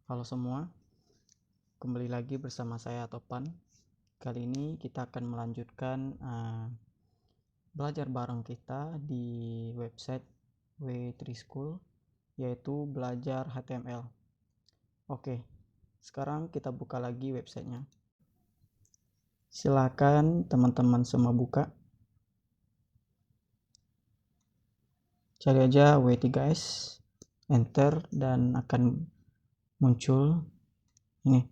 Halo semua, kembali lagi bersama saya Topan. Kali ini kita akan melanjutkan belajar bareng kita di website W3 School, yaitu belajar HTML. Oke, sekarang kita buka lagi websitenya. Silakan teman-teman semua buka. Cari aja W3S, enter, dan akan muncul ini.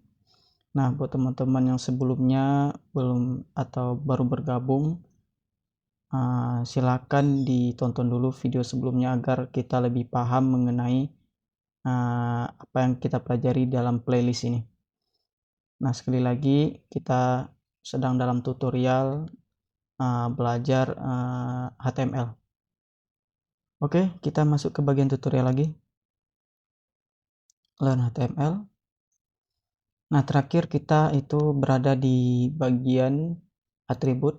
Nah, buat teman-teman yang sebelumnya belum atau baru bergabung, silakan ditonton dulu video sebelumnya agar kita lebih paham mengenai apa yang kita pelajari dalam playlist ini. Nah, sekali lagi kita sedang dalam tutorial belajar HTML. Oke, kita masuk ke bagian tutorial lagi. Learn HTML. Nah, terakhir kita itu berada di bagian atribut.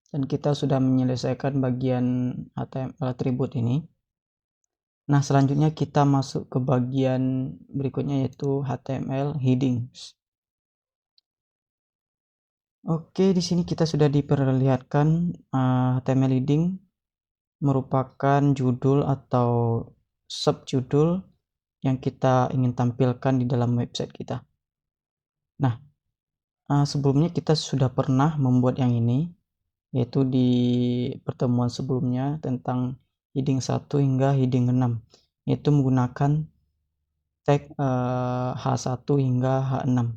Dan kita sudah menyelesaikan bagian HTML atribut ini. Nah, selanjutnya kita masuk ke bagian berikutnya yaitu HTML headings. Oke, di sini kita sudah diperlihatkan HTML heading merupakan judul atau subjudul yang kita ingin tampilkan di dalam website kita. Nah, sebelumnya kita sudah pernah membuat yang ini, yaitu di pertemuan sebelumnya tentang heading 1 hingga heading 6, yaitu menggunakan tag H1 hingga H6,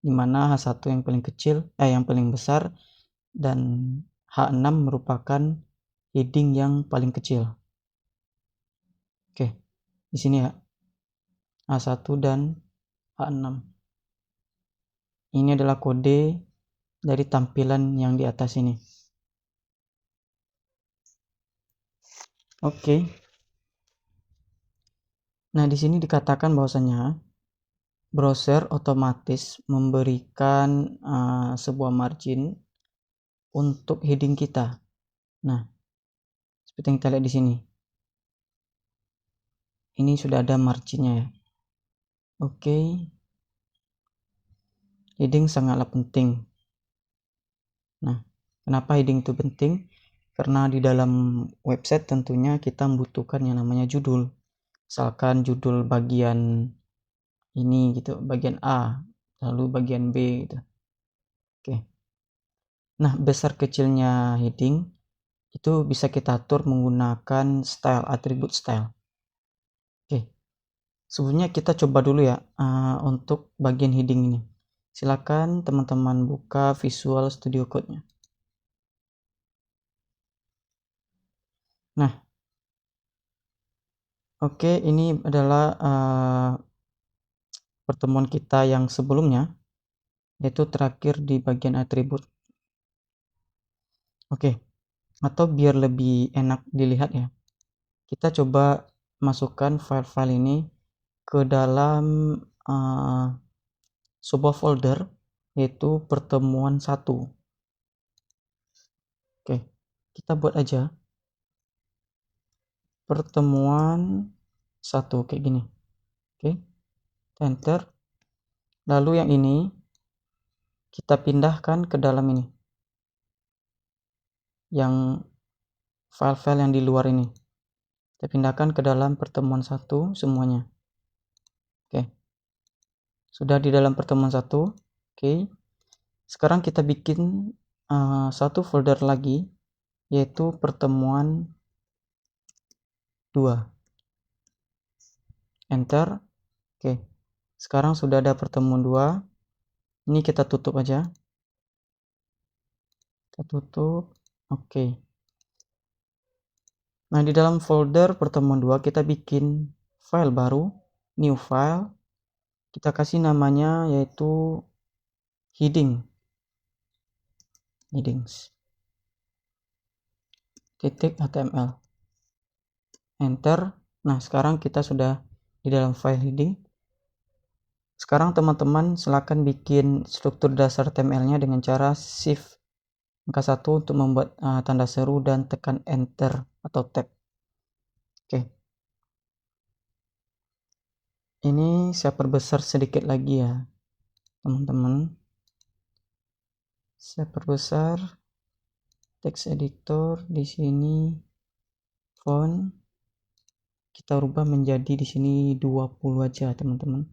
di mana H1 yang paling kecil, yang paling besar, dan H6 merupakan heading yang paling kecil. Oke, di sini ya, H1 dan H6. Ini adalah kode dari tampilan yang di atas ini. Oke. Nah, di sini dikatakan bahwasanya browser otomatis memberikan sebuah margin untuk heading kita. Nah, seperti yang kita lihat di sini. Ini sudah ada marginnya ya. Oke. Heading sangatlah penting. Nah, kenapa heading itu penting? Karena di dalam website tentunya kita membutuhkan yang namanya judul. Misalkan judul bagian ini gitu, bagian A, lalu bagian B gitu. Oke. Nah, besar kecilnya heading itu bisa kita atur menggunakan style, atribut style. Oke. Sebelumnya kita coba dulu ya untuk bagian heading ini. Silakan teman-teman buka Visual Studio Code-nya. Nah, oke, ini adalah pertemuan kita yang sebelumnya, yaitu terakhir di bagian atribut. Oke, atau biar lebih enak dilihat ya, kita coba masukkan file-file ini ke dalam sebuah folder, yaitu pertemuan 1. Oke, kita buat aja pertemuan 1 kayak gini. Oke, enter. Lalu yang ini kita pindahkan ke dalam ini, yang file-file yang di luar ini kita pindahkan ke dalam pertemuan 1 semuanya. Oke, sudah di dalam pertemuan 1. Oke, sekarang kita bikin satu folder lagi, yaitu pertemuan 2. Enter. Oke, sekarang sudah ada pertemuan 2. Ini kita tutup aja. Kita tutup. Oke. Nah, di dalam folder pertemuan 2 kita bikin file baru, new file. Kita kasih namanya yaitu headings .html. Enter. Nah, sekarang kita sudah di dalam file heading. Sekarang teman-teman silakan bikin struktur dasar HTML-nya dengan cara shift angka 1 untuk membuat tanda seru dan tekan enter atau tab. Oke. Ini saya perbesar sedikit lagi ya, teman-teman. Saya perbesar text editor di sini, font kita rubah menjadi di sini 20 aja, teman-teman.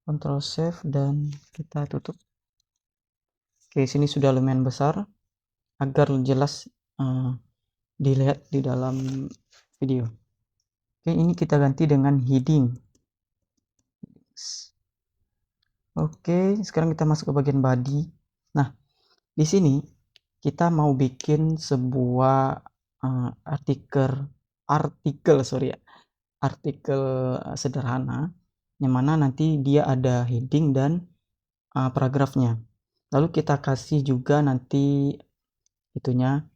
Ctrl save dan kita tutup. Oke, sini sudah lumayan besar agar jelas dilihat di dalam video. Oke, ini kita ganti dengan heading. Oke, sekarang kita masuk ke bagian body. Nah, di sini kita mau bikin sebuah artikel sederhana, yang mana nanti dia ada heading dan paragrafnya. Lalu kita kasih juga nanti itunya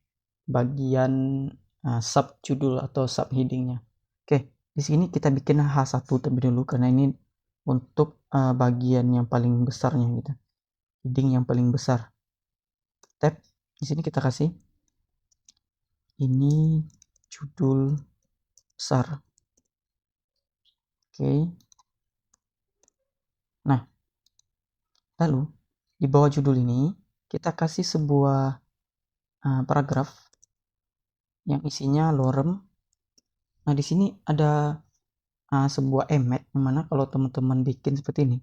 bagian sub judul atau sub headingnya. Oke, di sini kita bikin H1 terlebih dulu karena ini untuk bagian yang paling besarnya gitu. Heading yang paling besar. Tab di sini kita kasih ini judul besar. Oke. Nah, lalu di bawah judul ini kita kasih sebuah paragraf yang isinya lorem. Nah, di sini ada sebuah emet, dimana kalau teman-teman bikin seperti ini,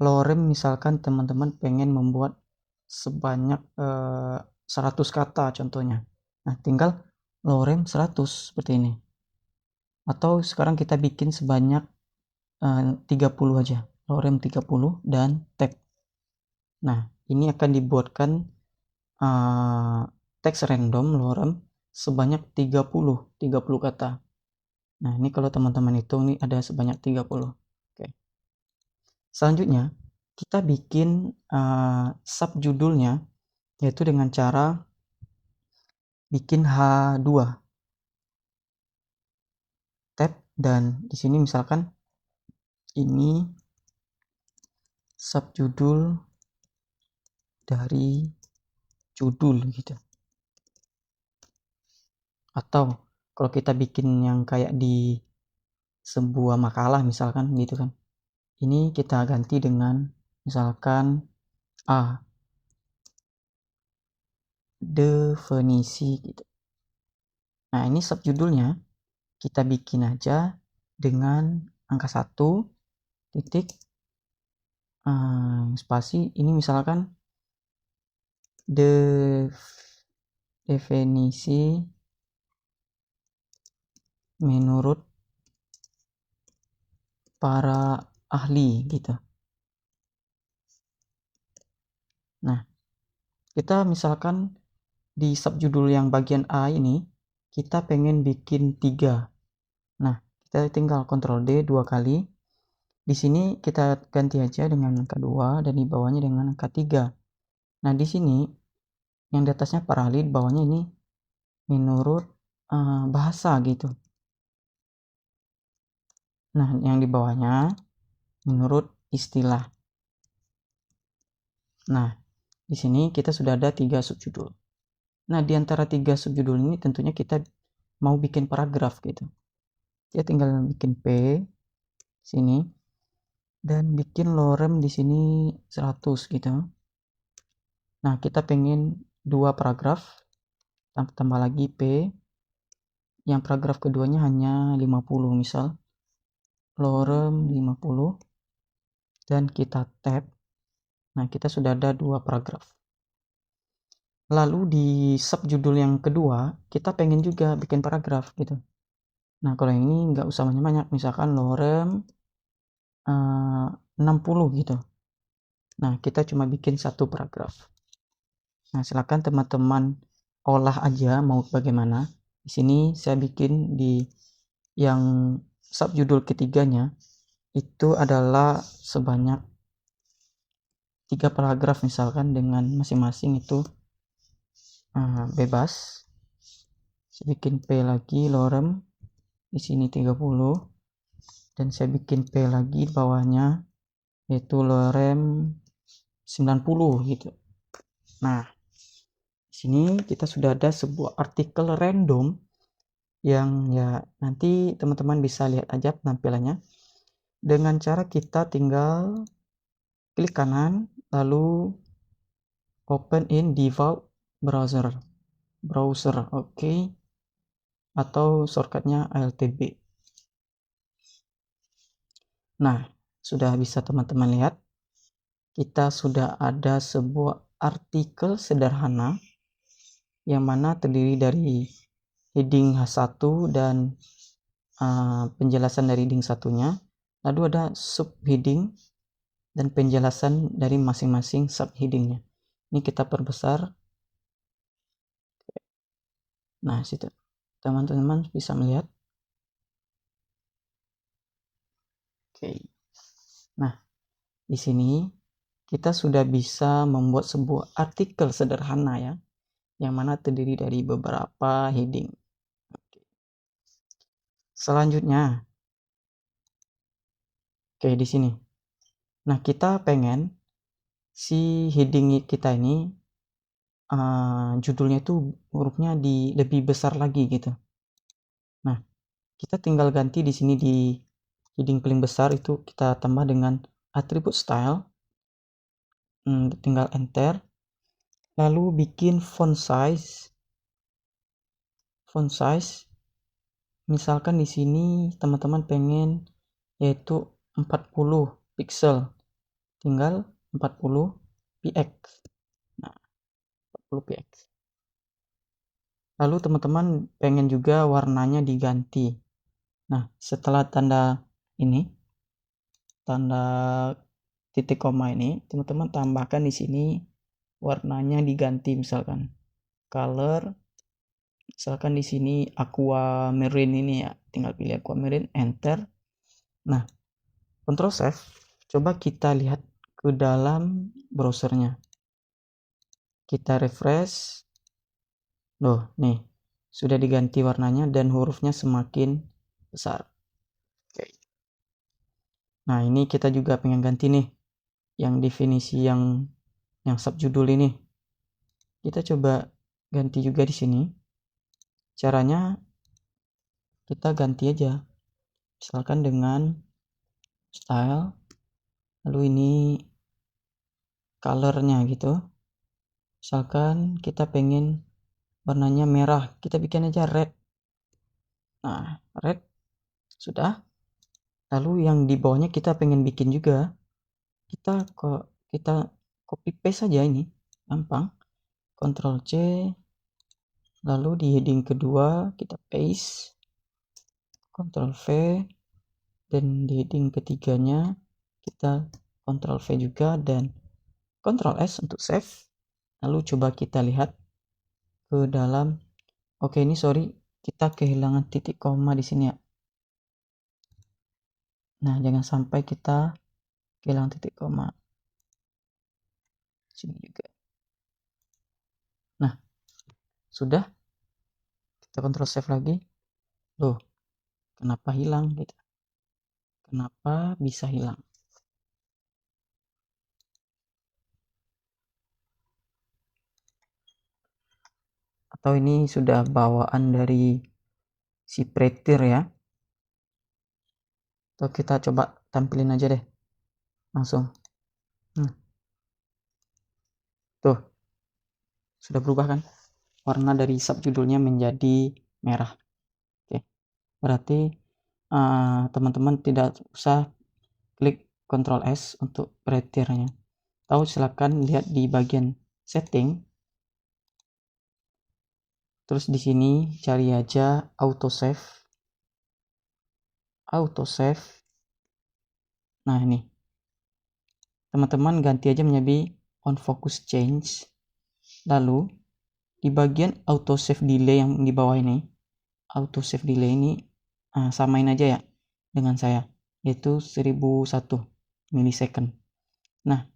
lorem misalkan teman-teman pengen membuat sebanyak 100 kata contohnya. Nah, tinggal lorem 100 seperti ini. Atau sekarang kita bikin sebanyak 30 aja, lorem 30 dan tag. Nah, ini akan dibuatkan teks random lorem sebanyak 30 kata. Nah, ini kalau teman-teman hitung nih ada sebanyak 30. Oke. Selanjutnya, kita bikin subjudulnya yaitu dengan cara bikin H2 tab, dan di sini misalkan ini subjudul dari judul gitu. Atau kalau kita bikin yang kayak di sebuah makalah misalkan gitu kan, ini kita ganti dengan misalkan definisi gitu. Nah, ini subjudulnya kita bikin aja dengan angka 1 titik spasi, ini misalkan definisi menurut para ahli gitu. Nah, kita misalkan di subjudul yang bagian A ini kita pengen bikin 3. Nah, kita tinggal Ctrl D 2 kali. Di sini kita ganti aja dengan angka 2 dan di bawahnya dengan angka 3. Nah, di sini yang di atasnya para ahli, di bawahnya ini menurut bahasa gitu. Nah, yang di bawahnya menurut istilah. Nah, di sini kita sudah ada 3 subjudul. Nah, di antara 3 subjudul ini tentunya kita mau bikin paragraf gitu. Ya tinggal bikin P sini dan bikin lorem di sini 100 gitu. Nah, kita pengen 2 paragraf, tambah lagi P. Yang paragraf keduanya hanya 50 misal. Lorem 50 dan kita tab. Nah, kita sudah ada 2 paragraf. Lalu di subjudul yang kedua kita pengen juga bikin paragraf gitu. Nah, kalau yang ini nggak usah banyak-banyak, misalkan lorem 60 gitu. Nah, kita cuma bikin 1 paragraf. Nah, silakan teman-teman olah aja mau bagaimana. Di sini saya bikin di yang subjudul ketiganya itu adalah sebanyak 3 paragraf misalkan dengan masing-masing itu bebas. Saya bikin P lagi lorem di sini 30 dan saya bikin P lagi di bawahnya yaitu lorem 90 gitu. Nah, di sini kita sudah ada sebuah artikel random yang ya nanti teman-teman bisa lihat aja penampilannya. Dengan cara kita tinggal klik kanan, lalu open in default browser, oke, atau shortcutnya ALTB. Nah, sudah bisa teman-teman lihat, kita sudah ada sebuah artikel sederhana yang mana terdiri dari heading H1 dan penjelasan dari heading satunya, lalu ada subheading dan penjelasan dari masing-masing subheadingnya. Ini kita perbesar. Nah, situ teman-teman bisa melihat. Oke. Nah, di sini kita sudah bisa membuat sebuah artikel sederhana ya, yang mana terdiri dari beberapa heading. Selanjutnya, di sini. Nah, kita pengen si heading kita ini judulnya itu hurufnya lebih besar lagi gitu. Nah, kita tinggal ganti di sini di heading paling besar itu kita tambah dengan atribut style. Tinggal enter. Lalu bikin font size. Misalkan di sini teman-teman pengen yaitu 40 pixel. Tinggal 40 px. Nah, 40 px. Lalu teman-teman pengen juga warnanya diganti. Nah, setelah tanda ini, tanda titik koma ini, teman-teman tambahkan di sini warnanya diganti, misalkan color, misalkan di sini aquamarine ini ya, tinggal pilih aquamarine, enter. Nah, Ctrl save. Coba kita lihat ke dalam browsernya. Kita refresh. Loh, nih sudah diganti warnanya dan hurufnya semakin besar. Oke. Nah, ini kita juga pengen ganti nih yang definisi yang subjudul ini. Kita coba ganti juga di sini. Caranya kita ganti aja. Misalkan dengan style, lalu ini colornya gitu. Misalkan kita pengen warnanya merah, kita bikin aja red. Nah, red sudah. Lalu yang di bawahnya kita pengen bikin juga, kita copy paste saja, ini gampang. Ctrl C, lalu di heading kedua kita paste, Ctrl V, dan di heading ketiganya kita Ctrl V juga dan Ctrl S untuk save. Lalu coba kita lihat ke dalam. Oke, ini sorry, kita kehilangan titik koma di sini ya. Nah, jangan sampai kita kehilangan titik koma. Sini juga. Nah, sudah. Kita Ctrl save lagi. Loh, kenapa hilang gitu? Kenapa bisa hilang? Atau ini sudah bawaan dari si pretir ya? Atau kita coba tampilin aja deh langsung. Tuh, sudah berubah kan? Warna dari subjudulnya menjadi merah. Oke, berarti teman-teman tidak usah klik Ctrl S untuk pretirnya. Atau silakan lihat di bagian setting. Terus di sini cari aja autosave. Nah, ini. Teman-teman ganti aja menjadi on focus change. Lalu di bagian autosave delay yang di bawah ini, autosave delay ini samain aja ya dengan saya, yaitu 1001 milisecond. Nah,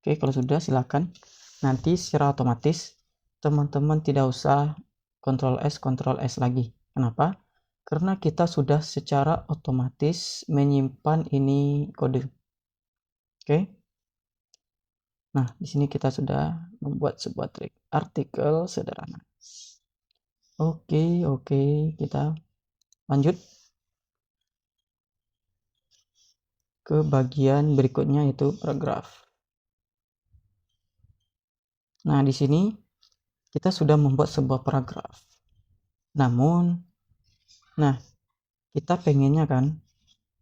oke, kalau sudah silakan. Nanti secara otomatis teman-teman tidak usah Ctrl S lagi. Kenapa? Karena kita sudah secara otomatis menyimpan ini kode. Oke. Nah, di sini kita sudah membuat sebuah artikel sederhana. Oke, kita lanjut. ke bagian berikutnya, yaitu paragraf. Nah, di sini kita sudah membuat sebuah paragraf. Namun, kita pengennya kan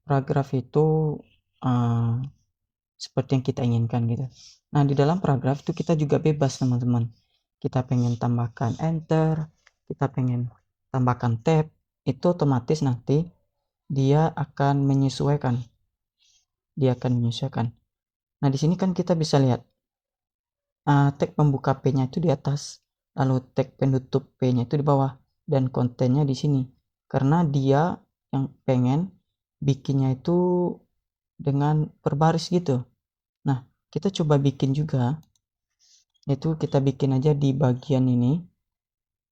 paragraf itu seperti yang kita inginkan gitu. Nah, di dalam paragraf itu kita juga bebas, teman-teman. Kita pengen tambahkan enter, kita pengen tambahkan tab, itu otomatis nanti dia akan menyesuaikan. Nah, di sini kan kita bisa lihat tag pembuka P-nya itu di atas, lalu tag penutup P-nya itu di bawah, dan kontennya di sini. Karena dia yang pengen bikinnya itu dengan berbaris gitu. Nah, kita coba bikin juga, yaitu kita bikin aja di bagian ini,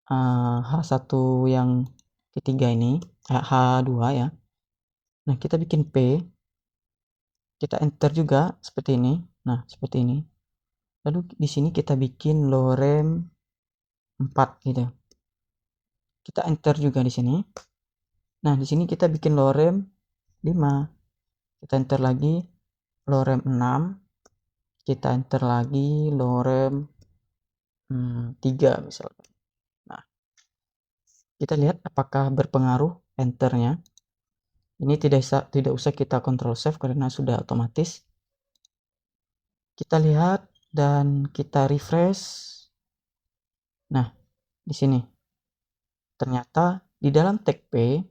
H1 yang ketiga ini, H2 ya. Nah, kita bikin P, kita enter juga seperti ini. Nah, seperti ini. Lalu di sini kita bikin lorem 4 gitu. Kita enter juga di sini. Nah, di sini kita bikin lorem 5. Kita enter lagi lorem 6. Kita enter lagi lorem 3 misalnya. Nah, kita lihat apakah berpengaruh enternya. Ini tidak usah kita control save karena sudah otomatis. Kita lihat dan kita refresh. Nah, di sini ternyata di dalam tag P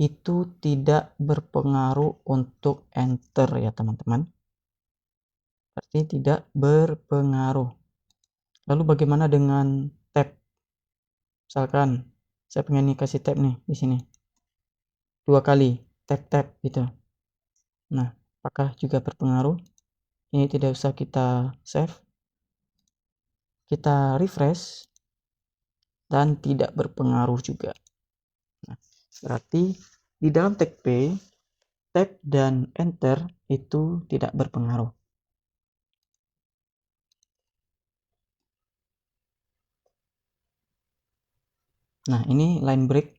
itu tidak berpengaruh untuk enter ya, teman-teman. Berarti tidak berpengaruh. Lalu bagaimana dengan tab? Misalkan saya pengen kasih tab nih di sini 2 kali, tab gitu. Nah, apakah juga berpengaruh? Ini tidak usah kita save. Kita refresh dan tidak berpengaruh juga. Nah, berarti di dalam tag P, tab dan enter itu tidak berpengaruh. Nah, ini line break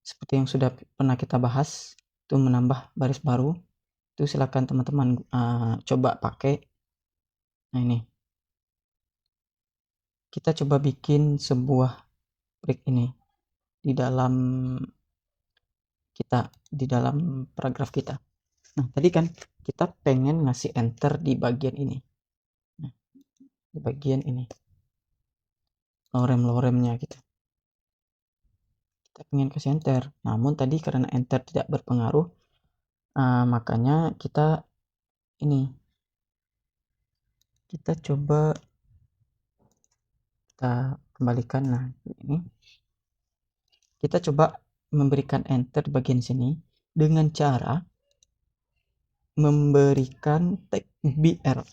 seperti yang sudah pernah kita bahas, itu menambah baris baru. Itu silakan teman-teman coba pakai. Nah, ini kita coba bikin sebuah break ini di dalam paragraf kita. Nah, tadi kan kita pengen ngasih enter di bagian ini. Nah, di bagian ini. Lorem-loremnya gitu. Kita pengen kasih enter. Namun tadi karena enter tidak berpengaruh, makanya kita coba kita kembalikan. Nah, ini kita coba memberikan enter di bagian sini dengan cara memberikan tag BR.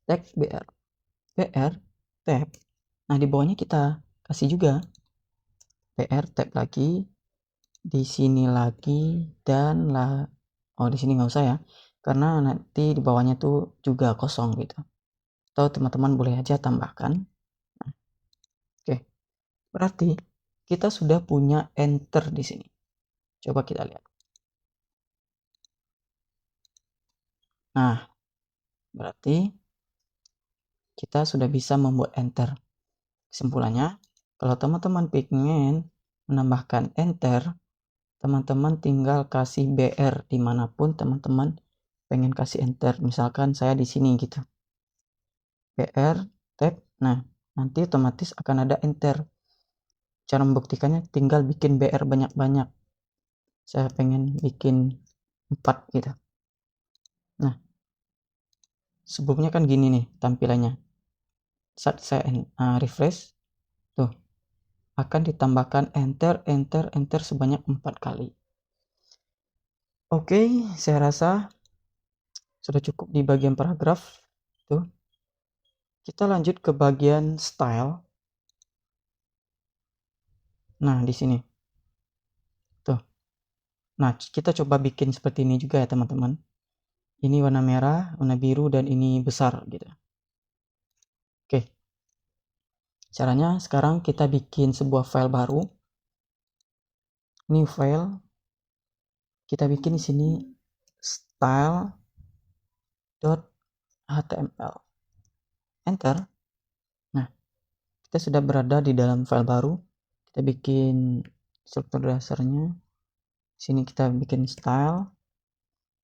Tag BR. BR tab. Nah, di bawahnya kita kasih juga BR tab lagi, di sini lagi, dan di sini nggak usah ya, karena nanti di bawahnya tuh juga kosong gitu. Atau teman-teman boleh aja tambahkan. Nah, oke. Berarti kita sudah punya enter di sini. Coba kita lihat. Nah, berarti kita sudah bisa membuat enter. Kesimpulannya, kalau teman-teman pengen menambahkan enter, teman-teman tinggal kasih BR dimanapun teman-teman pengen kasih enter. Misalkan saya di sini gitu. BR, tab, nah nanti otomatis akan ada enter. Cara membuktikannya tinggal bikin BR banyak-banyak. Saya pengen bikin 4 gitu. Nah, sebelumnya kan gini nih tampilannya. Saat saya refresh, tuh akan ditambahkan enter sebanyak 4 kali. Oke, saya rasa sudah cukup di bagian paragraf. Tuh. Kita lanjut ke bagian style. Nah, di sini. Tuh. Nah, kita coba bikin seperti ini juga ya, teman-teman. Ini warna merah, warna biru, dan ini besar gitu. Oke. Caranya sekarang kita bikin sebuah file baru. New file. Kita bikin di sini style.html, enter. Nah, kita sudah berada di dalam file baru. Kita bikin struktur dasarnya. Sini kita bikin style,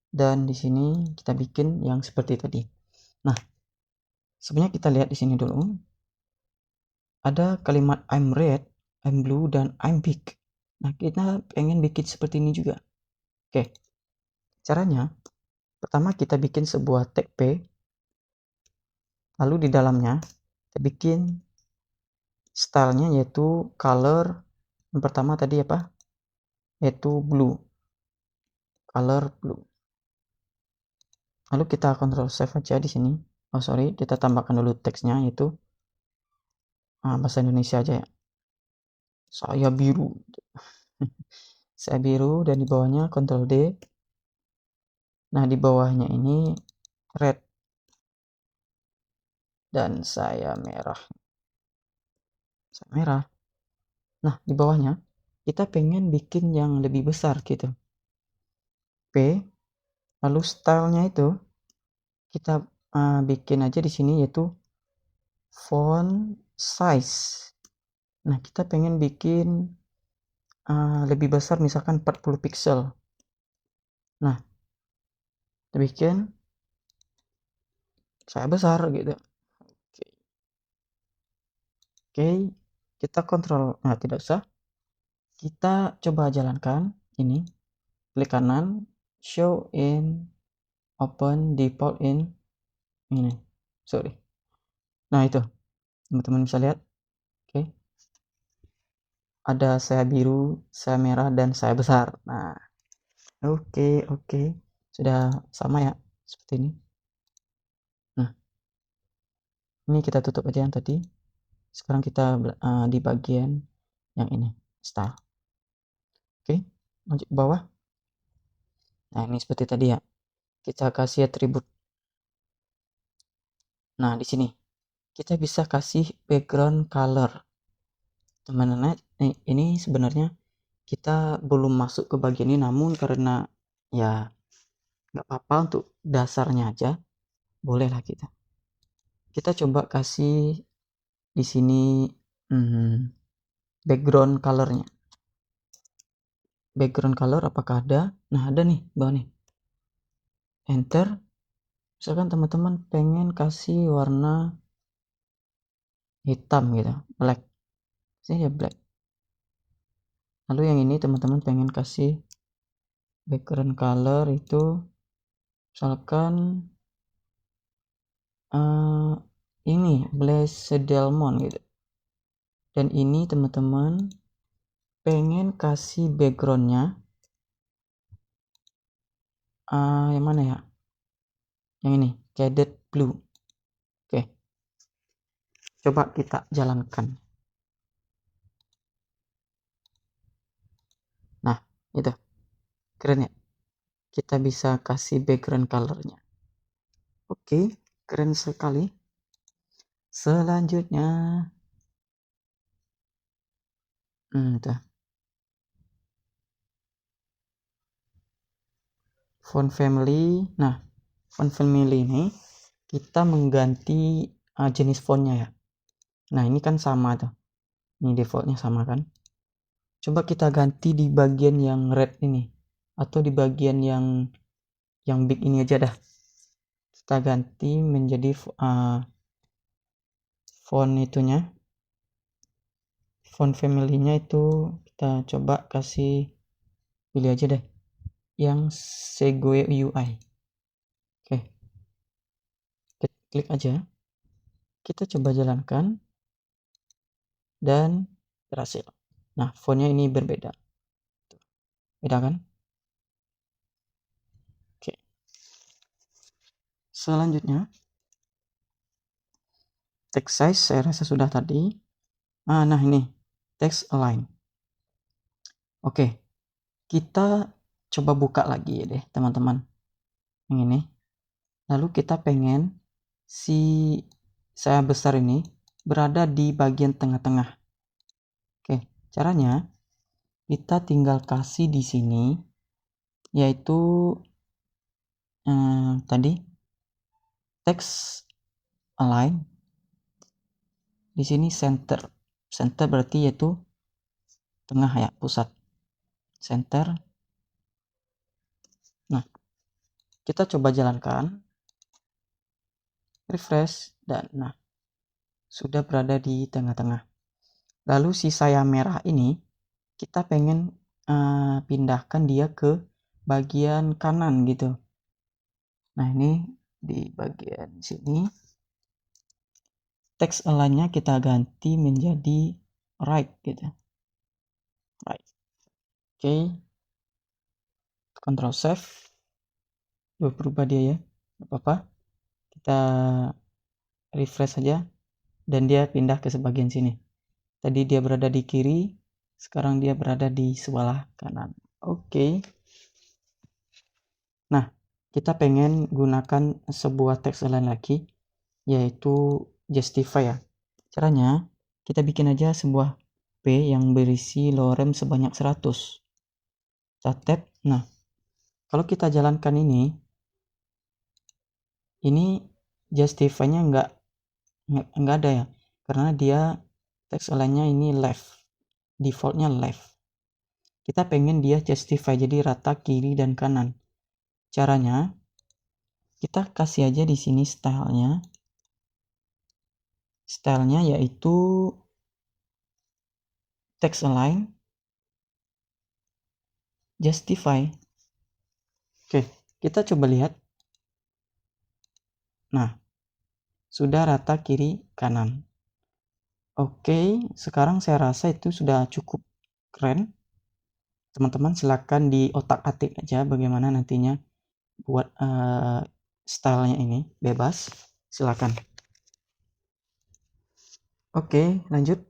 dan di sini kita bikin yang seperti tadi. Nah, sebenarnya kita lihat di sini dulu. Ada kalimat I'm red, I'm blue, dan I'm big. Nah, kita pengen bikin seperti ini juga. Oke, caranya pertama kita bikin sebuah tag P, lalu di dalamnya kita bikin stylenya yaitu color. Yang pertama tadi apa? Yaitu blue, color blue. Lalu kita Ctrl save aja di sini. Oh sorry, kita tambahkan dulu teksnya yaitu bahasa Indonesia aja ya. Saya biru. Saya biru, dan di bawahnya Ctrl D. Nah, di bawahnya ini red, dan saya merah. Saya merah. Nah, di bawahnya kita pengen bikin yang lebih besar gitu. P, lalu stylenya itu kita bikin aja di sini yaitu font size. Nah, kita pengen bikin lebih besar, misalkan 40 pixel. Nah, kita bikin saya besar gitu. Oke, kita kontrol. Nah, tidak usah. Kita coba jalankan ini. Klik kanan, show in, open, default in. Ini, sorry. Nah, itu teman-teman bisa lihat. Oke. Ada saya biru, saya merah, dan saya besar. Nah, oke. Sudah sama ya, seperti ini. Nah, ini kita tutup aja yang tadi. Sekarang kita di bagian yang ini, style. Oke, lanjut ke bawah. Nah, ini seperti tadi ya. Kita kasih atribut. Nah, di sini kita bisa kasih background color. Teman-teman, ini sebenarnya kita belum masuk ke bagian ini, namun karena ya nggak apa-apa, untuk dasarnya aja bolehlah kita coba kasih di sini background colornya. Background color apakah ada? Nah, ada nih bawah nih. Enter. Misalkan teman-teman pengen kasih warna hitam gitu, black, sini ya black. Lalu yang ini teman-teman pengen kasih background color itu misalkan ini Blazedelmon gitu. Dan ini teman-teman pengen kasih backgroundnya yang mana ya? Yang ini, Cadet Blue. Oke, coba kita jalankan. Nah, itu keren ya, kita bisa kasih background colornya. Oke, keren sekali. Selanjutnya itu font family. Nah, font family ini kita mengganti jenis fontnya ya. Nah, ini kan sama tuh, ini defaultnya sama kan. Coba kita ganti di bagian yang red ini, atau di bagian yang big ini aja dah. Kita ganti menjadi font itunya, font family-nya itu kita coba kasih, pilih aja deh yang Segue UI. Oke, kita klik aja, kita coba jalankan, dan berhasil. Nah, fontnya ini berbeda, beda kan? Oke, selanjutnya text size saya rasa sudah tadi. Nah ini text align. Oke, kita coba buka lagi deh teman-teman yang ini. Lalu kita pengen si saya besar ini berada di bagian tengah-tengah. Oke, caranya kita tinggal kasih di sini yaitu tadi text align, di sini center berarti yaitu tengah ya, pusat, center. Nah, kita coba jalankan, refresh, dan nah sudah berada di tengah-tengah. Lalu sisa yang merah ini kita pengen pindahkan dia ke bagian kanan gitu. Nah, ini di bagian sini text align-nya kita ganti menjadi right gitu. Right. Oke. Control save. Berubah dia ya. Gak apa-apa. Kita refresh saja dan dia pindah ke sebagian sini. Tadi dia berada di kiri, sekarang dia berada di sebelah kanan. Oke. Nah, kita pengen gunakan sebuah text align lagi, yaitu justify ya. Caranya, kita bikin aja sebuah P yang berisi lorem sebanyak 100. Kita tab. Nah, kalau kita jalankan ini justify-nya nggak ada ya, karena dia text align-nya ini left, defaultnya left. Kita pengen dia justify jadi rata kiri dan kanan. Caranya, kita kasih aja di sini stylenya. Stylenya yaitu text align justify. Oke, kita coba lihat. Nah, sudah rata kiri kanan. Oke, sekarang saya rasa itu sudah cukup keren. Teman-teman silakan di otak-atik aja bagaimana nantinya buat stylenya ini, bebas. Silakan. Oke, lanjut.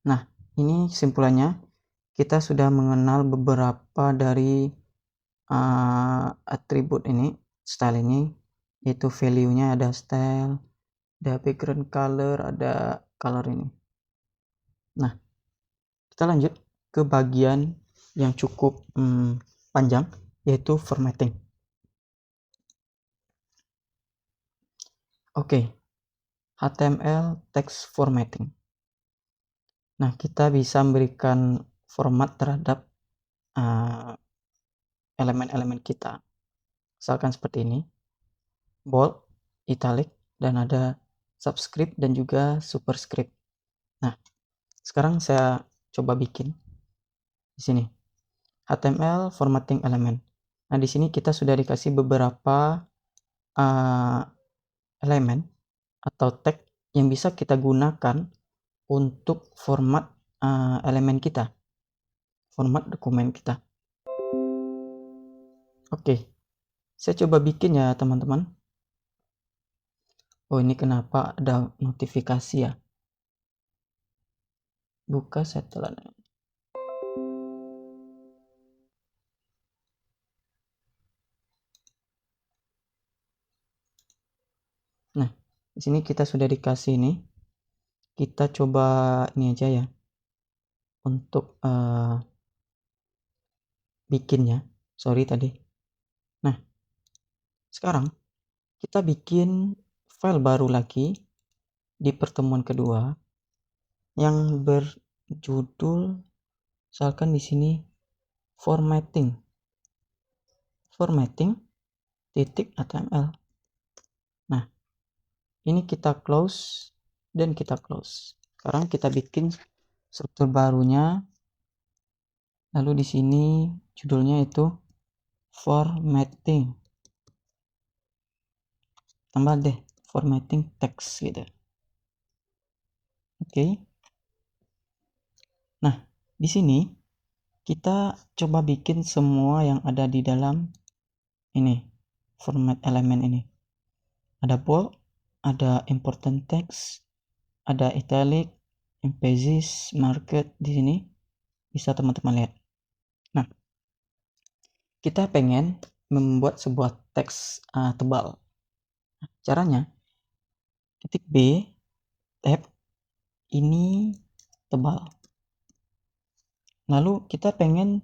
Nah, ini kesimpulannya. Kita sudah mengenal beberapa dari atribut ini, style ini, yaitu value-nya ada style, ada background color, ada color ini. Nah, kita lanjut ke bagian yang cukup panjang, yaitu formatting. Oke, HTML text formatting. Nah, kita bisa memberikan format terhadap elemen-elemen kita. Misalkan seperti ini, bold, italic, dan ada subscript dan juga superscript. Nah, sekarang saya coba bikin di sini HTML formatting element. Nah, di sini kita sudah dikasih beberapa elemen atau tag yang bisa kita gunakan untuk format elemen kita, format dokumen kita. Oke, saya coba bikin ya teman-teman. Oh, ini kenapa ada notifikasi ya? Buka setelan. Nah, di sini kita sudah dikasih ini. Kita coba ini aja ya untuk bikinnya. Sorry tadi. Nah, sekarang kita bikin file baru lagi di pertemuan kedua yang berjudul, misalkan di sini formatting.html. Nah, ini kita close dan kita close. Sekarang kita bikin struktur barunya. Lalu di sini judulnya itu formatting. Tambah deh formatting text gitu. Oke. Nah, di sini kita coba bikin semua yang ada di dalam ini format elemen ini. Ada bold, ada important text, ada italic, emphasis, market di sini. Bisa teman-teman lihat. Nah, kita pengen membuat sebuah teks tebal. Caranya, ketik B, tab, ini tebal. Lalu kita pengen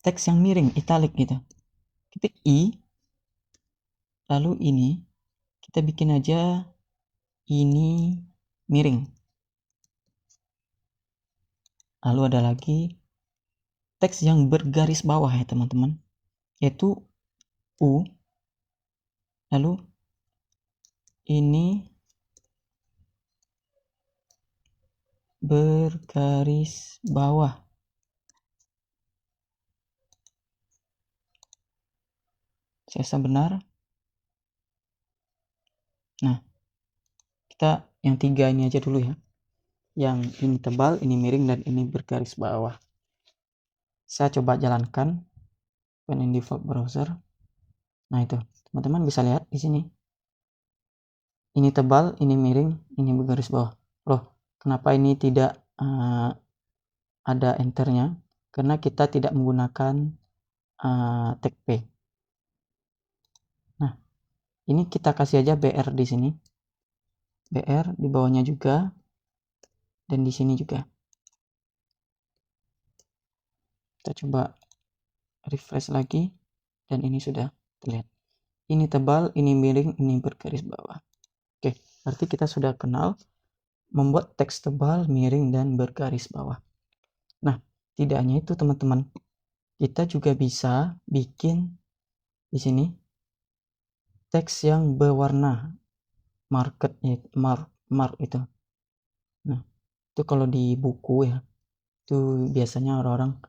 teks yang miring, italic gitu. titik I, lalu ini kita bikin aja ini miring. Lalu ada lagi teks yang bergaris bawah ya teman-teman, yaitu U, lalu ini bergaris bawah. Saya benar. Nah, kita yang 3 ini aja dulu ya. Yang ini tebal, ini miring, dan ini bergaris bawah. Saya coba jalankan open in default browser. Nah, itu teman-teman bisa lihat di sini. Ini tebal, ini miring, ini bergaris bawah. Loh, kenapa ini tidak ada enternya? Karena kita tidak menggunakan tag P. Nah, ini kita kasih aja BR di sini. BR di bawahnya juga, dan di sini juga. Kita coba refresh lagi, dan ini sudah terlihat. Ini tebal, ini miring, ini bergaris bawah. Oke, berarti kita sudah kenal membuat teks tebal, miring, dan bergaris bawah. Nah, tidak hanya itu teman-teman, kita juga bisa bikin di sini teks yang berwarna mark itu. Nah, itu kalau di buku ya, itu biasanya orang-orang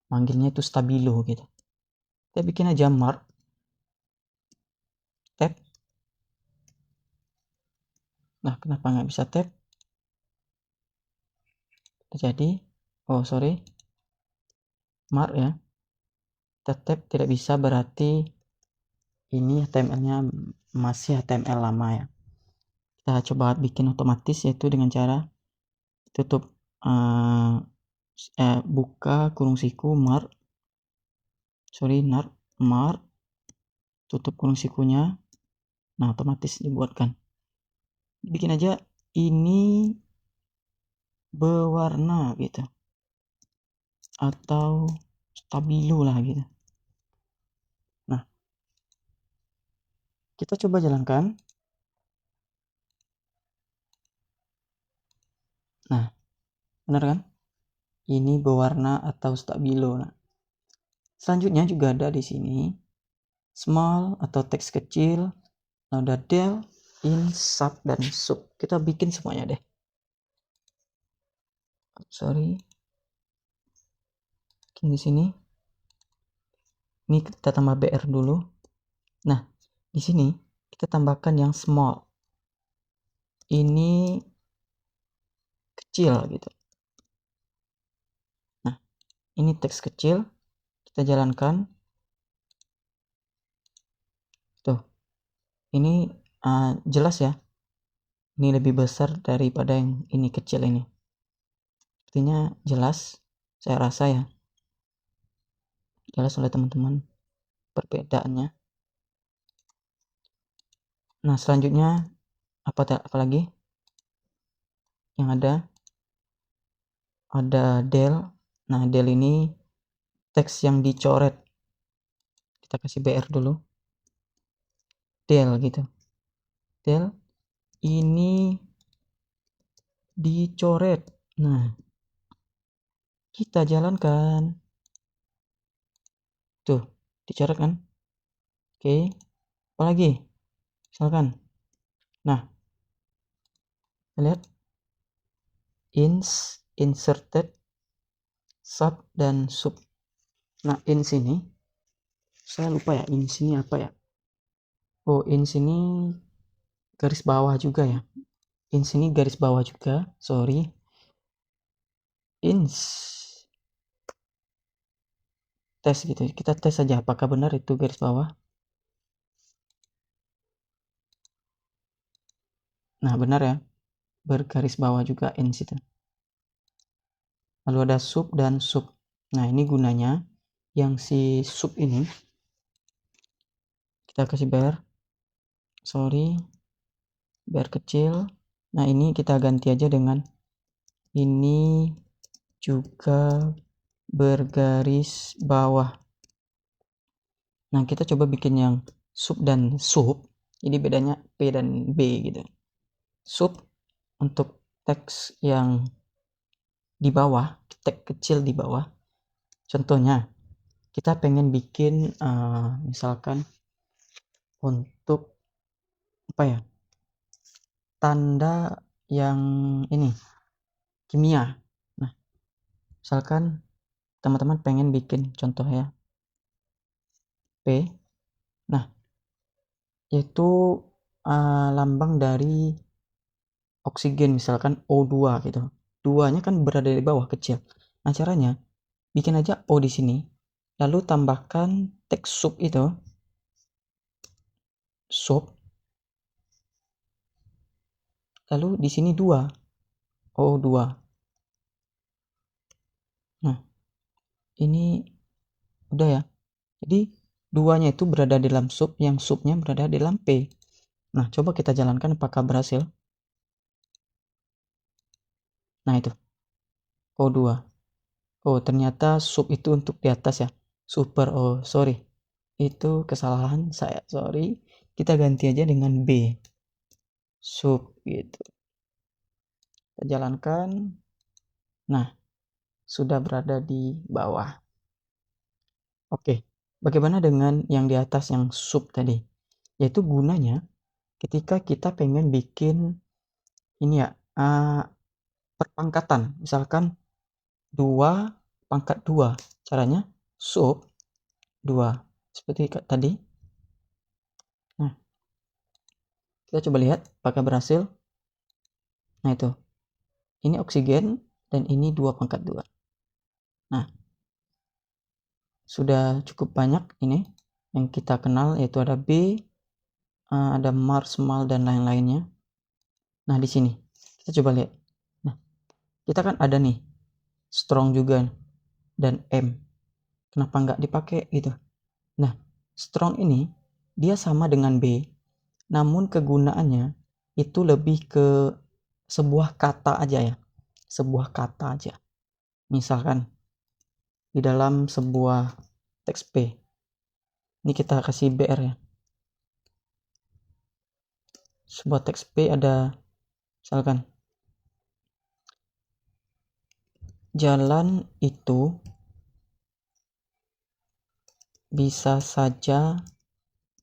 manggilnya itu stabilo gitu. Kita bikin aja mark tab. Nah, kenapa nggak bisa tab? Jadi mark ya, tab tidak bisa, berarti ini HTML-nya masih HTML lama ya. Kita coba bikin otomatis, yaitu dengan cara tutup buka kurung siku mark, tutup kurung sikunya. Nah, otomatis dibuatkan. Bikin aja ini berwarna gitu, atau stabilo lah gitu. Nah, kita coba jalankan. Nah, benar kan? Ini berwarna atau stabilo. Nah, selanjutnya juga ada di sini small atau teks kecil. Nah, udah del, in, sub, dan sub. Kita bikin semuanya deh. Bikin di sini. Ini kita tambah BR dulu. Nah, di sini kita tambahkan yang small. Ini kecil gitu. Nah, ini teks kecil. Kita jalankan. Tuh. Ini jelas ya. Ini lebih besar daripada yang ini kecil ini. Artinya jelas, saya rasa ya. Jelas oleh teman-teman perbedaannya. Nah, selanjutnya apa lagi yang ada del. Nah, del ini teks yang dicoret. Kita kasih BR dulu, del gitu. Del ini dicoret. Nah, kita jalankan. Tuh, dicoret kan? Oke, apa lagi? Misalkan, nah, lihat inserted, sub, dan sub. Nah, in sini saya lupa ya, in sini apa ya? Oh, in sini garis bawah juga ya. In sini garis bawah juga, sorry. Tes gitu. Kita tes saja apakah benar itu garis bawah. Nah, benar ya. Bergaris bawah juga in situ. Lalu ada sub dan sub. Nah, ini gunanya yang si sub ini kita kasih BR kecil. Nah, ini kita ganti aja dengan ini juga bergaris bawah. Nah, kita coba bikin yang sub dan sub. Jadi bedanya P dan B gitu. Sub untuk teks yang di bawah, teks kecil di bawah. Contohnya, kita pengen bikin misalkan untuk apa ya? Tanda yang ini kimia. Nah, misalkan teman-teman pengen bikin contoh ya P. Nah, itu lambang dari oksigen, misalkan O2 gitu. Duanya kan berada di bawah kecil. Nah, caranya bikin aja O di sini, lalu tambahkan teks sub itu, sub, lalu di sini 2, O2. Nah, ini udah ya. Jadi duanya itu berada di dalam sub, yang subnya berada di dalam P. Nah, coba kita jalankan apakah berhasil. Nah, itu O2. Oh, ternyata sub itu untuk di atas ya. Super. Oh, sorry. Itu kesalahan saya. Sorry. Kita ganti aja dengan B. Sub gitu. Kita jalankan. Nah, sudah berada di bawah. Oke. Bagaimana dengan yang di atas yang sub tadi? Yaitu gunanya ketika kita pengen bikin ini ya, perpangkatan. Misalkan 2 pangkat 2. Caranya sub 2. Seperti tadi. Nah, kita coba lihat apakah berhasil. Nah, itu. Ini oksigen dan ini 2 pangkat 2. Nah, sudah cukup banyak ini yang kita kenal, yaitu ada B, ada Mars, Mal, dan lain-lainnya. Nah, di sini kita coba lihat. Nah, kita kan ada nih strong juga dan M. Kenapa nggak dipakai gitu? Nah, strong ini dia sama dengan B, namun kegunaannya itu lebih ke sebuah kata aja ya. Sebuah kata aja. Misalkan di dalam sebuah teks P. Ini kita kasih BR ya. Sebuah teks P ada misalkan jalan itu bisa saja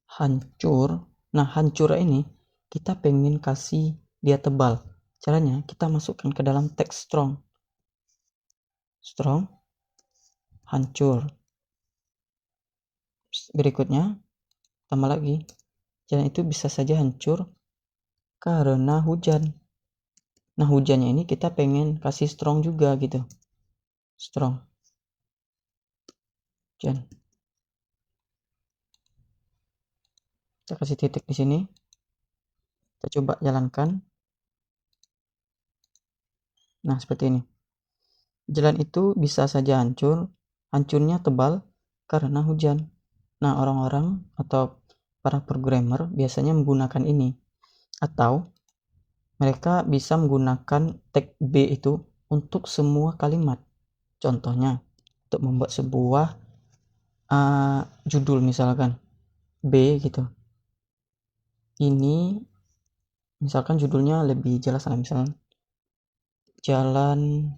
hancur. Nah, hancur ini kita pengen kasih dia tebal. Caranya kita masukkan ke dalam teks strong. Strong, hancur. Berikutnya, tambah lagi. Jalan itu bisa saja hancur karena hujan. Nah, hujannya ini kita pengen kasih strong juga gitu. Strong. Hujan. Kita kasih titik di sini. Kita coba jalankan. Nah, seperti ini. Jalan itu bisa saja hancur, hancurnya tebal karena hujan. Nah, orang-orang atau para programmer biasanya menggunakan ini. Atau mereka bisa menggunakan tag B itu untuk semua kalimat. Contohnya, untuk membuat sebuah judul misalkan B gitu. Ini misalkan judulnya lebih jelas lah, misalkan jalan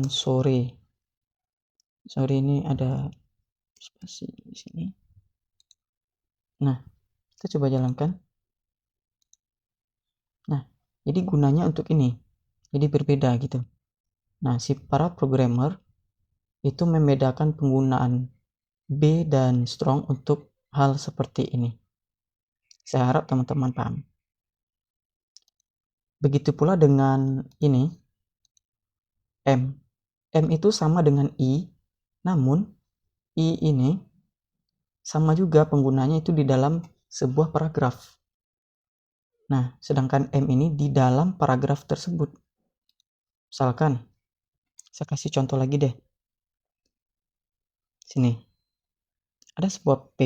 sore. Sore ini ada spasi di sini. Nah, kita coba jalankan. Nah, jadi gunanya untuk ini. Jadi berbeda gitu. Nah, si para programmer itu membedakan penggunaan B dan strong untuk hal seperti ini. Saya harap teman-teman paham. Begitu pula dengan ini, M. M itu sama dengan I, namun I ini sama juga penggunanya itu di dalam sebuah paragraf. Nah, sedangkan M ini di dalam paragraf tersebut. Misalkan, saya kasih contoh lagi deh. Sini. Ada sebuah P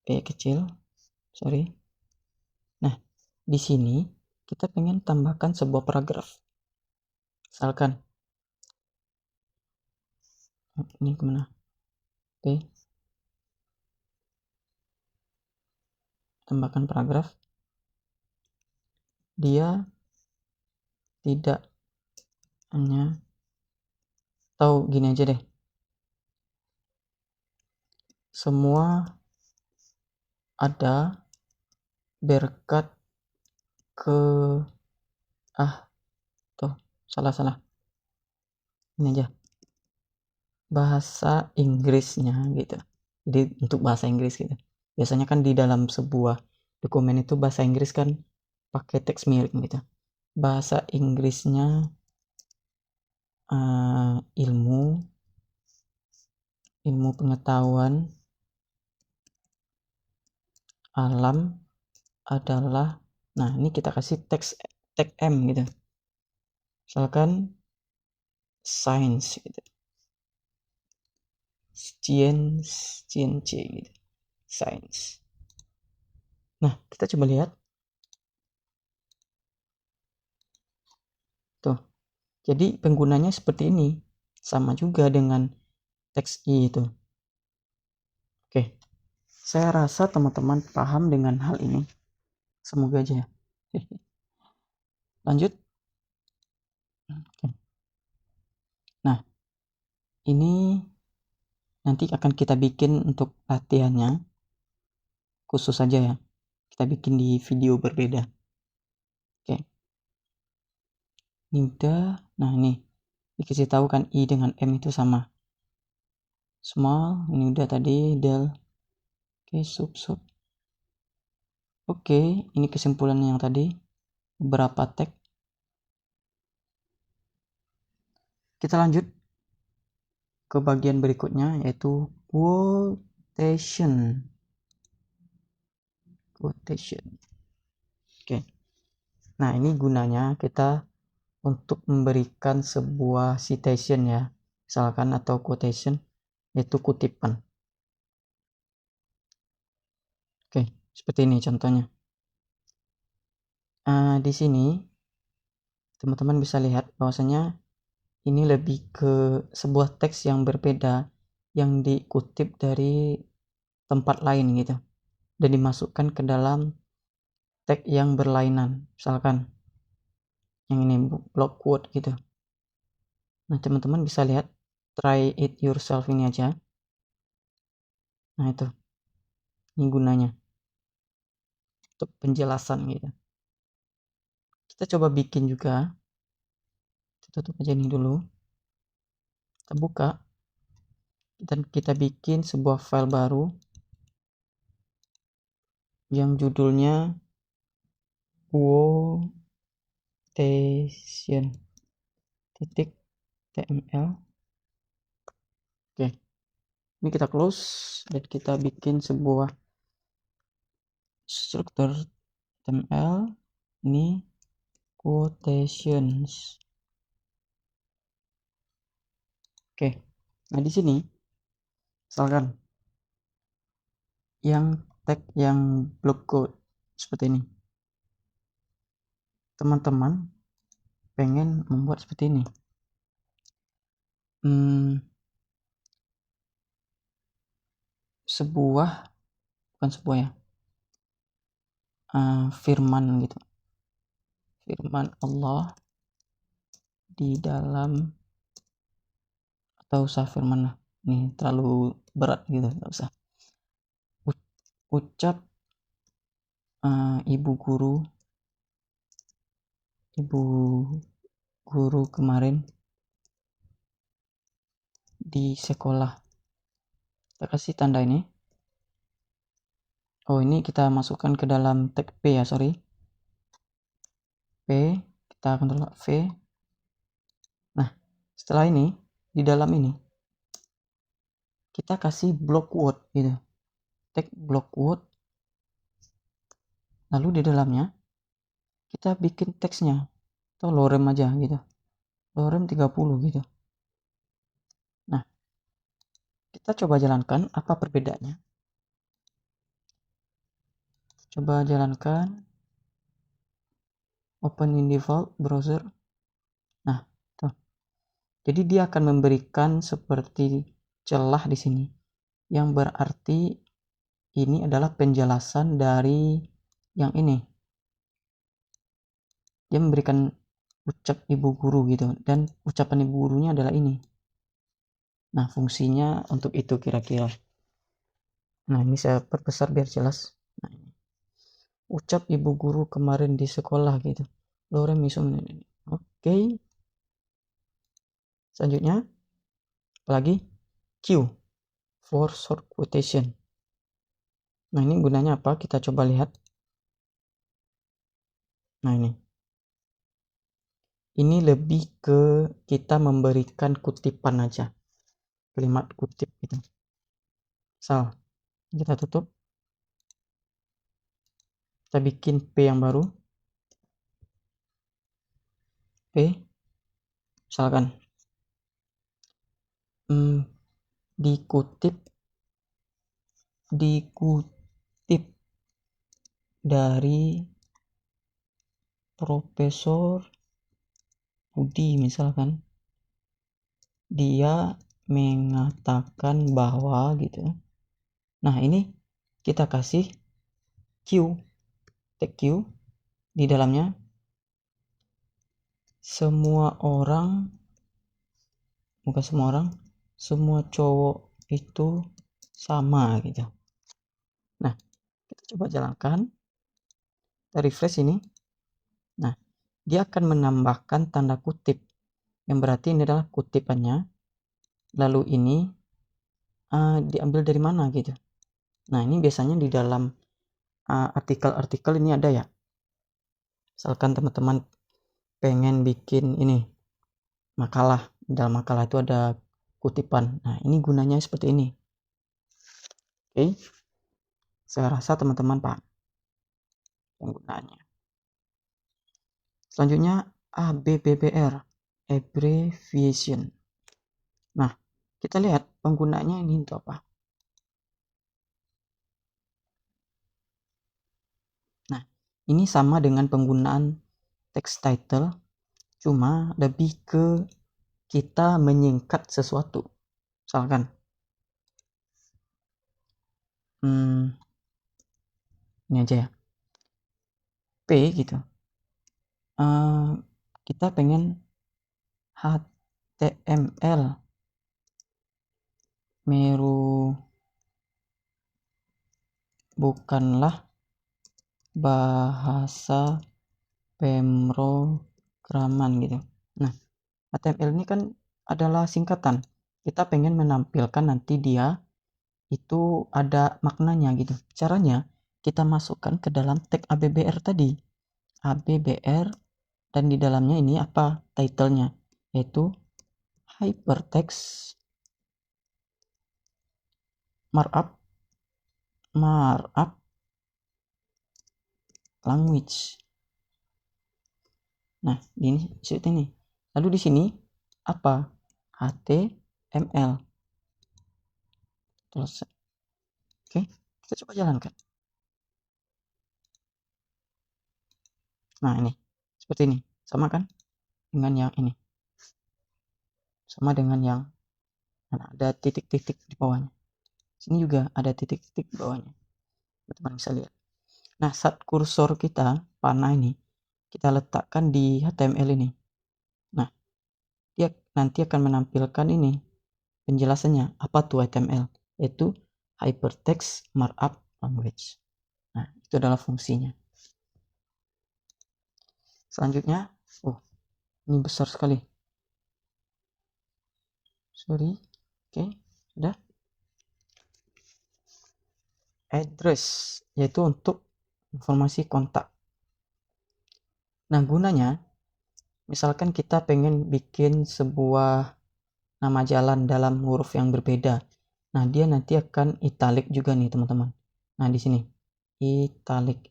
kecil, sorry. Nah, di sini kita pengen tambahkan sebuah paragraf. Misalkan, ini kemana? P. tambahkan paragraf. Dia tidak hanya, atau gini aja deh, semua ada berkat ke tuh salah ini aja, bahasa Inggrisnya gitu. Jadi untuk bahasa Inggris gitu, biasanya kan di dalam sebuah dokumen itu bahasa Inggris kan pakai teks miring gitu. Bahasa Inggrisnya ilmu pengetahuan alam adalah, nah ini kita kasih tag M gitu, misalkan science gitu, science gitu, science. Nah kita coba lihat tuh, jadi penggunanya seperti ini, sama juga dengan teks I itu. Oke, saya rasa teman-teman paham dengan hal ini, semoga aja ya. Lanjut. Nah ini nanti akan kita bikin untuk latihannya khusus saja ya, kita bikin di video berbeda. Oke, ini udah. Nah ini dikasih tahu kan I dengan M itu sama, small, ini udah tadi, del. Oke, sub. Oke, ini kesimpulan yang tadi, beberapa tag. Kita lanjut ke bagian berikutnya, yaitu quotation. Oke, nah ini gunanya kita untuk memberikan sebuah citation ya, misalkan, atau quotation, yaitu kutipan. Oke, seperti ini contohnya. Di sini teman-teman bisa lihat bahwasanya ini lebih ke sebuah teks yang berbeda yang dikutip dari tempat lain gitu, dan dimasukkan ke dalam tag yang berlainan, misalkan yang ini block quote gitu. Nah teman-teman bisa lihat, try it yourself ini aja. Nah itu, ini gunanya untuk penjelasan gitu. Kita coba bikin juga, kita tutup aja ini dulu, kita buka, dan kita bikin sebuah file baru yang judulnya quotation.tml. Oke, ini kita close dan kita bikin sebuah struktur HTML. Ini quotations. Oke, nah di sini misalkan yang tag yang block quote seperti ini, teman-teman pengen membuat seperti ini. Bukan sebuah ya, firman gitu, firman Allah di dalam, atau usah firman lah, ini terlalu berat gitu, nggak usah. Ucap ibu guru kemarin di sekolah. Kita kasih tanda ini. Oh, ini kita masukkan ke dalam tag P ya, sorry. P, kita kontrol V. Nah, setelah ini, di dalam ini, kita kasih block quote gitu. Tag block quote. Lalu di dalamnya, kita bikin teksnya. Atau lorem aja gitu. Lorem 30 gitu. Nah, kita coba jalankan apa perbedaannya. Coba jalankan. Open in default browser. Nah, tuh. Jadi dia akan memberikan seperti celah di sini, yang berarti ini adalah penjelasan dari yang ini. Dia memberikan ucap ibu guru gitu, dan ucapan ibu gurunya adalah ini. Nah, fungsinya untuk itu kira-kira. Nah, ini saya perbesar biar jelas. Nah, ini. Ucap ibu guru kemarin di sekolah gitu. Lorem ipsum ini. Oke. Selanjutnya, apalagi? Q for short quotation. Nah, ini gunanya apa? Kita coba lihat. Nah, ini. Ini lebih ke kita memberikan kutipan aja. Kalimat kutip gitu. Misal, kita tutup. Kita bikin P yang baru. P. Misalkan. Dikutip dari Profesor Budi misalkan, dia mengatakan bahwa gitu. Nah, ini kita kasih Q, tag Q di dalamnya. Semua cowok itu sama gitu. Nah, kita coba jalankan. Kita refresh ini. Nah, dia akan menambahkan tanda kutip, yang berarti ini adalah kutipannya. Lalu ini diambil dari mana gitu. Nah, ini biasanya di dalam artikel-artikel ini ada ya. Misalkan teman-teman pengen bikin ini makalah, dalam makalah itu ada kutipan. Nah, ini gunanya seperti ini. Oke. Saya rasa teman-teman paham penggunaannya. Selanjutnya ABBBR, abbreviation. Nah, kita lihat penggunaannya ini untuk apa. Nah, ini sama dengan penggunaan text title, cuma lebih ke kita menyingkat sesuatu. Misalkan ini aja ya, P gitu. Kita pengen HTML Meru bukanlah bahasa pemrograman gitu. Nah, HTML ini kan adalah singkatan. Kita pengen menampilkan nanti dia itu ada maknanya gitu. Caranya kita masukkan ke dalam tag ABBR tadi. ABBR, dan di dalamnya ini apa titlenya, yaitu hypertext markup language. Nah, ini seperti ini. Lalu di sini apa? HTML. Terus, oke, kita coba jalankan. Nah, ini seperti ini. Sama kan dengan yang ini. Sama dengan yang ada titik-titik di bawahnya. Sini juga ada titik-titik di bawahnya. Teman-teman bisa lihat. Nah, saat kursor kita, panah ini, kita letakkan di HTML ini. Nah, dia nanti akan menampilkan ini penjelasannya. Apa tuh HTML? Yaitu Hypertext Markup Language. Nah, itu adalah fungsinya. Selanjutnya, ini besar sekali. Sorry. Oke, sudah. Address, yaitu untuk informasi kontak. Nah, gunanya, misalkan kita pengen bikin sebuah nama jalan dalam huruf yang berbeda. Nah, dia nanti akan italic juga nih, teman-teman. Nah, di sini italic.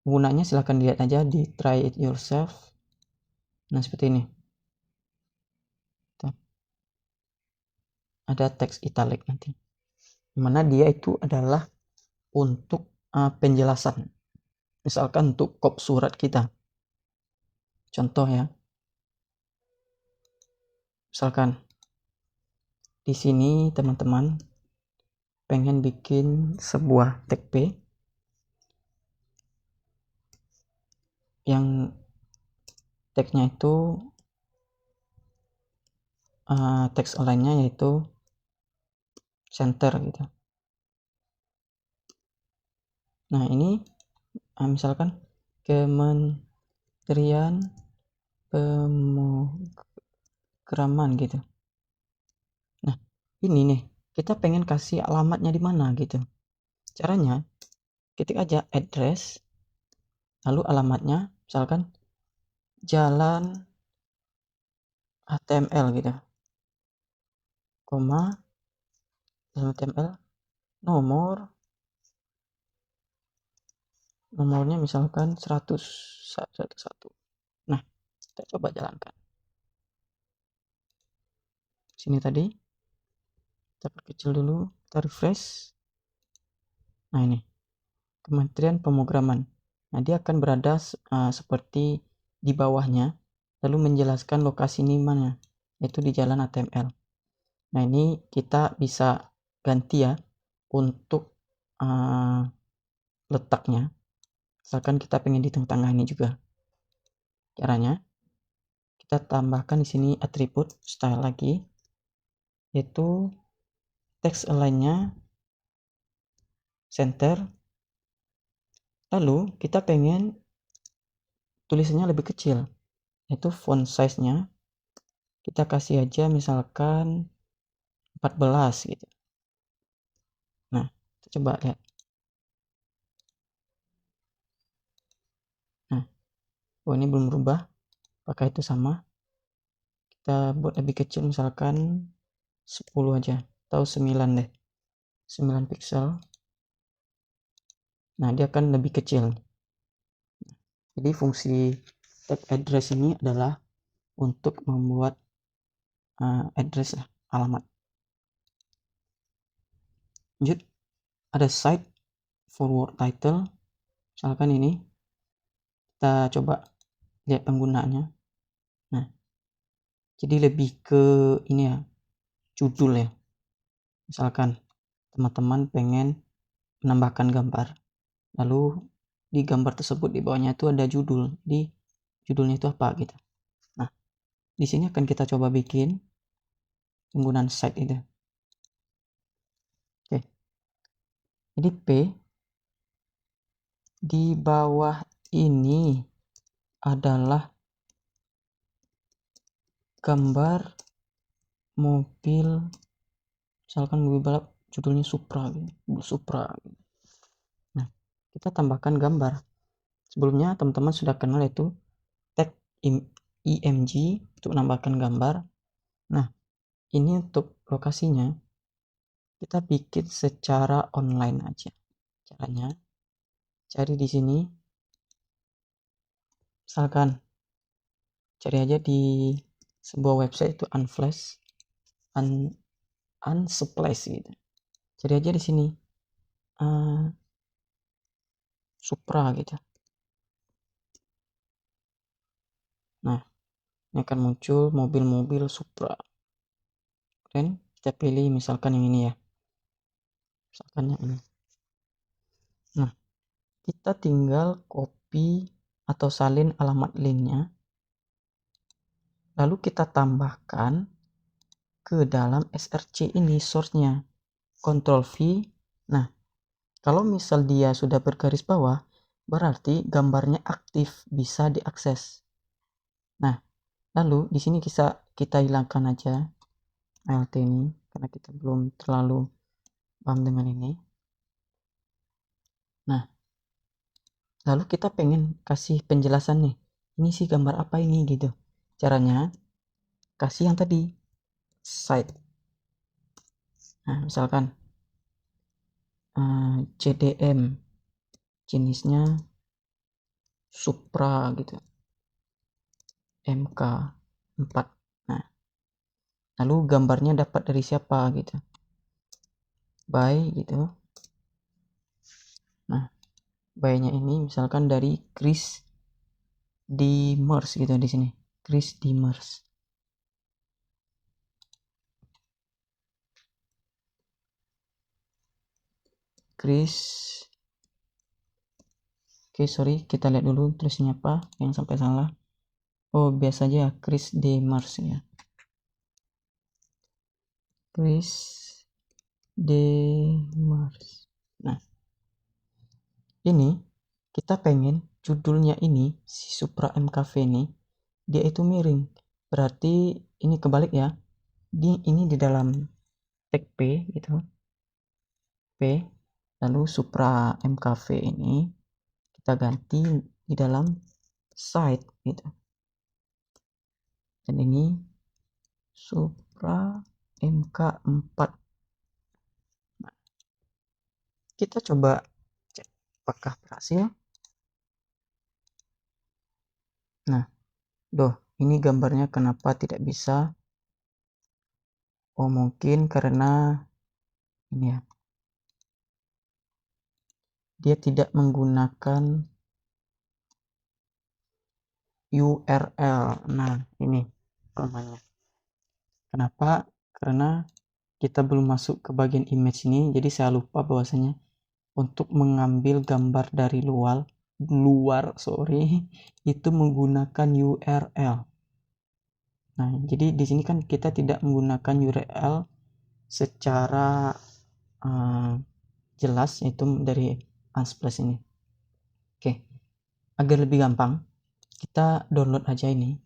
Gunanya silahkan lihat aja di try it yourself. Nah, seperti ini. Tuh. Ada teks italic nanti. Dimana dia itu adalah untuk penjelasan. Misalkan untuk kop surat kita. Contoh ya. Misalkan di sini teman-teman pengen bikin sebuah tag P yang tagnya itu text align-nya yaitu center gitu. Nah ini misalkan Kementerian Pemrograman gitu. Nah ini nih kita pengen kasih alamatnya di mana gitu. Caranya ketik aja address lalu alamatnya misalkan jalan HTML gitu, koma jalan HTML, nomornya misalkan 100. Nah kita coba jalankan sini tadi, kita perkecil dulu, kita refresh. Nah ini Kementerian Pemrograman. Nah dia akan berada seperti di bawahnya lalu menjelaskan lokasi ini mana, yaitu di jalan HTML. Nah ini kita bisa ganti ya untuk letaknya, misalkan kita pengen di tengah-tengah ini juga. Caranya kita tambahkan di sini atribut style lagi, yaitu text align-nya center. Lalu kita pengen tulisannya lebih kecil, yaitu font size-nya kita kasih aja misalkan 14 gitu. Nah kita coba lihat. Nah ini belum berubah, pakai itu sama, kita buat lebih kecil misalkan 10 aja atau 9 deh, 9 pixel. Nah dia akan lebih kecil. Jadi fungsi tag address ini adalah untuk membuat address alamat. Lanjut, ada site forward title, misalkan ini kita coba lihat penggunaannya. Nah jadi lebih ke ini ya, judul ya. Misalkan teman-teman pengen menambahkan gambar, lalu di gambar tersebut di bawahnya itu ada judul, di judulnya itu apa gitu. Nah di sini akan kita coba bikin penggunaan site itu. Oke, jadi P di bawah ini adalah gambar mobil, misalkan mobil balap, judulnya Supra gitu. Nah kita tambahkan gambar. Sebelumnya teman-teman sudah kenal yaitu tag img untuk menambahkan gambar. Nah ini untuk lokasinya kita bikin secara online aja. Caranya cari di sini, misalkan cari aja di sebuah website itu Unsplash gitu. Cari aja di sini Supra gitu. Nah ini akan muncul mobil-mobil Supra. Dan kita pilih misalkan yang ini ya, misalkan yang ini. Nah kita tinggal copy atau salin alamat linknya, lalu kita tambahkan ke dalam src ini source-nya, Ctrl V. Nah kalau misal dia sudah bergaris bawah berarti gambarnya aktif, bisa diakses. Nah lalu di sini kita hilangkan aja alt ini karena kita belum terlalu paham dengan ini. Nah lalu kita pengen kasih penjelasan nih, ini sih gambar apa ini gitu. Caranya kasih yang tadi site. Nah misalkan CDM, jenisnya Supra gitu, MK4. Nah lalu gambarnya dapat dari siapa gitu, by gitu. Nah by-nya ini misalkan dari Chris Dimers gitu di sini, Chris Dimers. Chris. Oke, sorry, kita lihat dulu tulisannya apa, yang sampai salah. Oh, biasa aja Chris Demars ya. Chris Demars. Nah, ini kita pengen judulnya ini, si Supra MKV ini, dia itu miring. Berarti ini kebalik ya. Ini di dalam tag P gitu. P, lalu Supra MKV ini kita ganti di dalam site gitu. Dan ini Supra MK4. Nah, kita coba cek apakah berhasil. Nah, ini gambarnya kenapa tidak bisa? Oh, mungkin karena ini ya, dia tidak menggunakan URL. Nah, ini kelemahannya. Kenapa? Karena kita belum masuk ke bagian image ini, jadi saya lupa bahwasanya untuk mengambil gambar dari luar itu menggunakan URL. Nah, jadi di sini kan kita tidak menggunakan URL secara jelas, yaitu dari Unsplash ini. Oke, agar lebih gampang, kita download aja ini,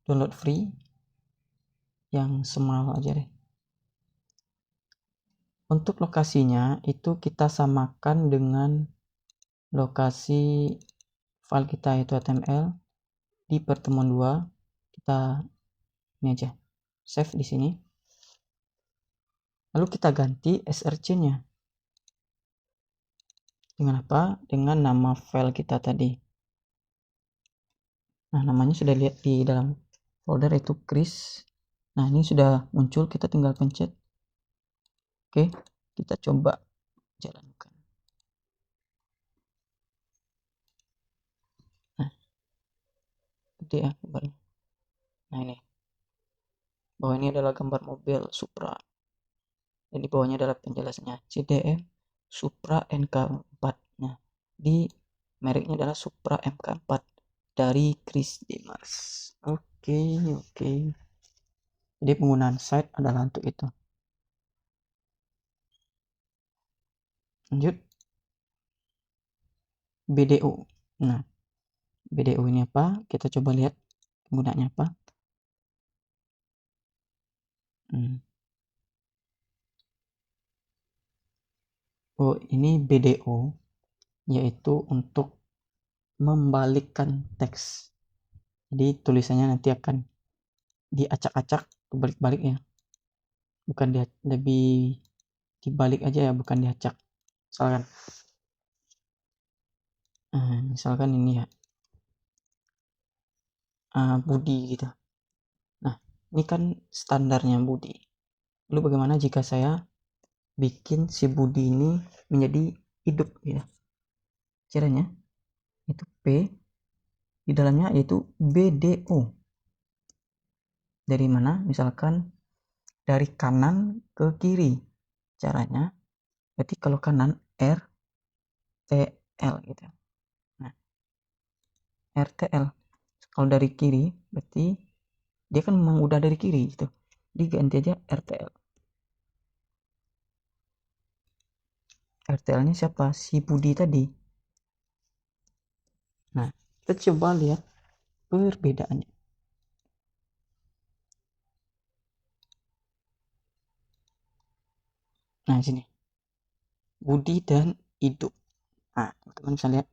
download free yang small aja deh. Untuk lokasinya itu kita samakan dengan lokasi file kita, yaitu HTML di pertemuan 2. Kita ini aja save di sini, lalu kita ganti src-nya dengan apa? Dengan nama file kita tadi. Nah, namanya sudah lihat di dalam folder, itu Chris. Nah, ini sudah muncul, kita tinggal pencet. Oke, kita coba jalankan. Nah, gede ya gambarnya. Nah, ini bawah ini adalah gambar mobil Supra. Dan di bawahnya adalah penjelasannya, CDM Supra NK4. Nah, di mereknya adalah Supra MK4 dari Chris Demars. Oke. Jadi penggunaan site adalah untuk itu. Lanjut, BDO. Nah, BDO ini apa? Kita coba lihat penggunaannya apa. Oh, ini BDO, yaitu untuk membalikkan teks. Jadi tulisannya nanti akan diacak-acak, kebalik-balik ya. Bukan lebih dibalik aja ya, bukan diacak. Misalkan ini ya, Budi gitu. Nah, ini kan standarnya Budi. Lalu bagaimana jika saya bikin si Budi ini menjadi hidup gitu? Caranya itu P, di dalamnya yaitu BDO. Dari mana? Misalkan dari kanan ke kiri. Caranya berarti kalau kanan RTL gitu. Nah, RTL. Kalau dari kiri berarti dia kan memang udah dari kiri gitu. Diganti aja RTL. RTL-nya siapa? Si Budi tadi. Nah, kita coba lihat perbedaannya. Nah, sini. Budi dan hidup. Nah, teman-teman bisa lihat.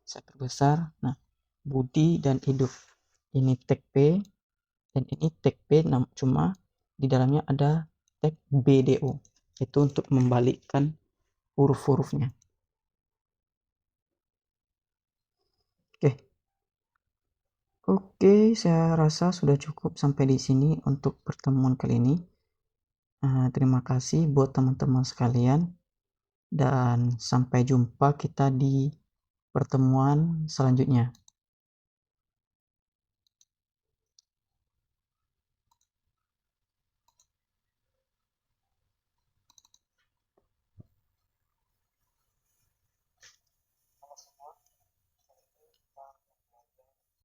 Saya perbesar. Nah, Budi dan hidup. Ini tag P dan ini tag P, cuma di dalamnya ada tag BDO. Itu untuk membalikkan huruf-hurufnya. Oke, saya rasa sudah cukup sampai di sini untuk pertemuan kali ini. Terima kasih buat teman-teman sekalian, dan sampai jumpa kita di pertemuan selanjutnya.